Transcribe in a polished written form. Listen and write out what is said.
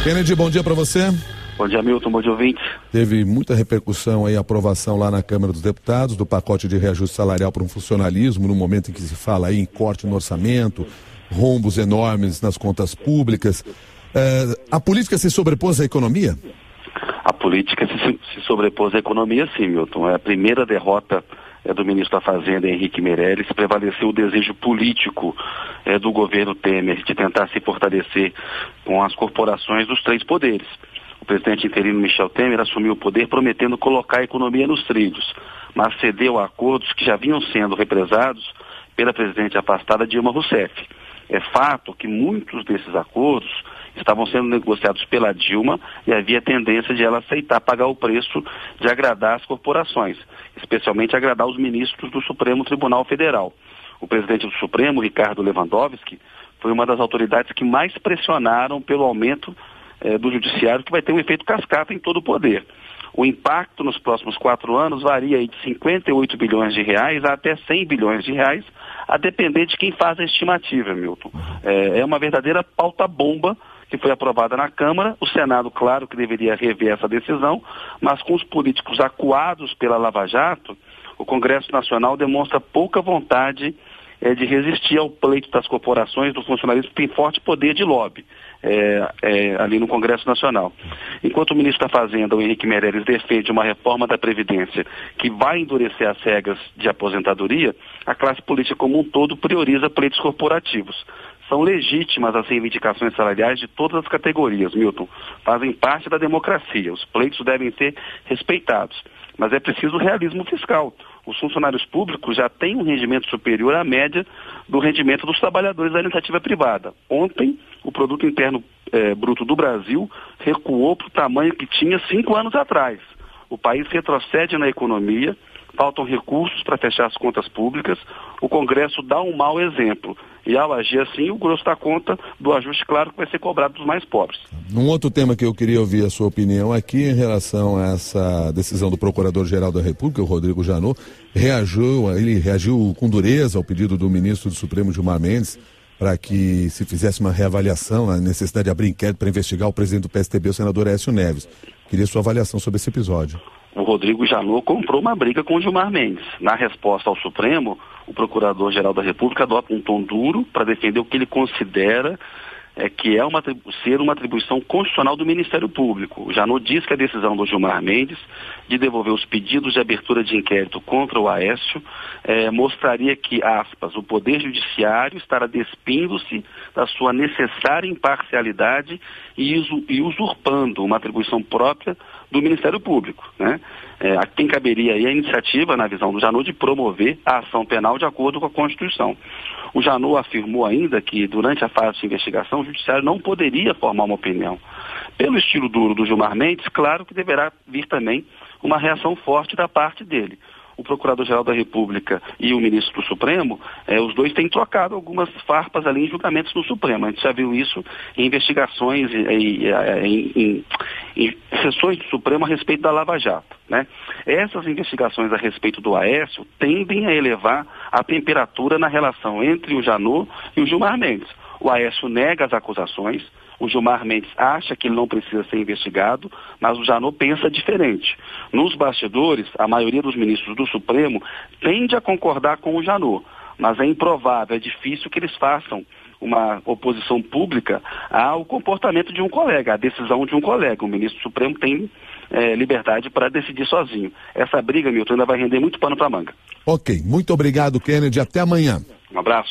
Kennedy, bom dia para você. Bom dia, Milton, bom dia, ouvintes. Teve muita repercussão aí, a aprovação lá na Câmara dos Deputados do pacote de reajuste salarial para um funcionalismo, no momento em que se fala aí em corte no orçamento, rombos enormes nas contas públicas. A política se sobrepôs à economia? A política se sobrepôs à economia, sim, Milton. É a primeira derrota do ministro da Fazenda, Henrique Meirelles. Prevaleceu o desejo político do governo Temer de tentar se fortalecer com as corporações dos três poderes. O presidente interino Michel Temer assumiu o poder prometendo colocar a economia nos trilhos, mas cedeu a acordos que já vinham sendo represados pela presidente afastada Dilma Rousseff. É fato que muitos desses acordos estavam sendo negociados pela Dilma e havia tendência de ela aceitar pagar o preço de agradar as corporações, especialmente agradar os ministros do Supremo Tribunal Federal. O presidente do Supremo, Ricardo Lewandowski, foi uma das autoridades que mais pressionaram pelo aumento do judiciário, que vai ter um efeito cascata em todo o poder. O impacto nos próximos 4 anos varia aí de 58 bilhões de reais a até 100 bilhões de reais, a depender de quem faz a estimativa, Milton. É uma verdadeira pauta-bomba que foi aprovada na Câmara. O Senado, claro que deveria rever essa decisão, mas com os políticos acuados pela Lava Jato, o Congresso Nacional demonstra pouca vontade de resistir ao pleito das corporações, do funcionalismo, que tem forte poder de lobby ali no Congresso Nacional. Enquanto o ministro da Fazenda, o Henrique Meirelles, defende uma reforma da Previdência que vai endurecer as regras de aposentadoria, a classe política como um todo prioriza pleitos corporativos. São legítimas as reivindicações salariais de todas as categorias, Milton. Fazem parte da democracia. Os pleitos devem ser respeitados. Mas é preciso realismo fiscal. Os funcionários públicos já têm um rendimento superior à média do rendimento dos trabalhadores da iniciativa privada. Ontem, o produto interno bruto do Brasil recuou para o tamanho que tinha 5 anos atrás. O país retrocede na economia, faltam recursos para fechar as contas públicas, o Congresso dá um mau exemplo. E ao agir assim, o grosso da conta do ajuste, claro, que vai ser cobrado dos mais pobres. Um outro tema que eu queria ouvir a sua opinião aqui em relação a essa decisão do Procurador-Geral da República, o Rodrigo Janot, ele reagiu com dureza ao pedido do ministro do Supremo, Gilmar Mendes, para que se fizesse uma reavaliação na necessidade de abrir inquérito para investigar o presidente do PSDB, o senador Aécio Neves. Queria sua avaliação sobre esse episódio. O Rodrigo Janot comprou uma briga com o Gilmar Mendes. Na resposta ao Supremo, o Procurador-Geral da República adota um tom duro para defender o que ele considera que é ser uma atribuição constitucional do Ministério Público. O Janot diz que a decisão do Gilmar Mendes de devolver os pedidos de abertura de inquérito contra o Aécio mostraria que, aspas, o Poder Judiciário estará despindo-se da sua necessária imparcialidade e usurpando uma atribuição própria do Ministério Público, né? A quem caberia aí a iniciativa, na visão do Janot, de promover a ação penal de acordo com a Constituição. O Janot afirmou ainda que, durante a fase de investigação, o Judiciário não poderia formar uma opinião. Pelo estilo duro do Gilmar Mendes, claro que deverá vir também uma reação forte da parte dele. O Procurador-Geral da República e o ministro do Supremo, os dois têm trocado algumas farpas ali em julgamentos no Supremo. A gente já viu isso em investigações, em sessões do Supremo a respeito da Lava Jato, né? Essas investigações a respeito do Aécio tendem a elevar a temperatura na relação entre o Janot e o Gilmar Mendes. O Aécio nega as acusações, o Gilmar Mendes acha que ele não precisa ser investigado, mas o Janot pensa diferente. Nos bastidores, a maioria dos ministros do Supremo tende a concordar com o Janot, mas é improvável, é difícil que eles façam uma oposição pública ao comportamento de um colega, à decisão de um colega. O ministro do Supremo tem liberdade para decidir sozinho. Essa briga, Milton, ainda vai render muito pano para a manga. Ok, muito obrigado, Kennedy. Até amanhã. Um abraço.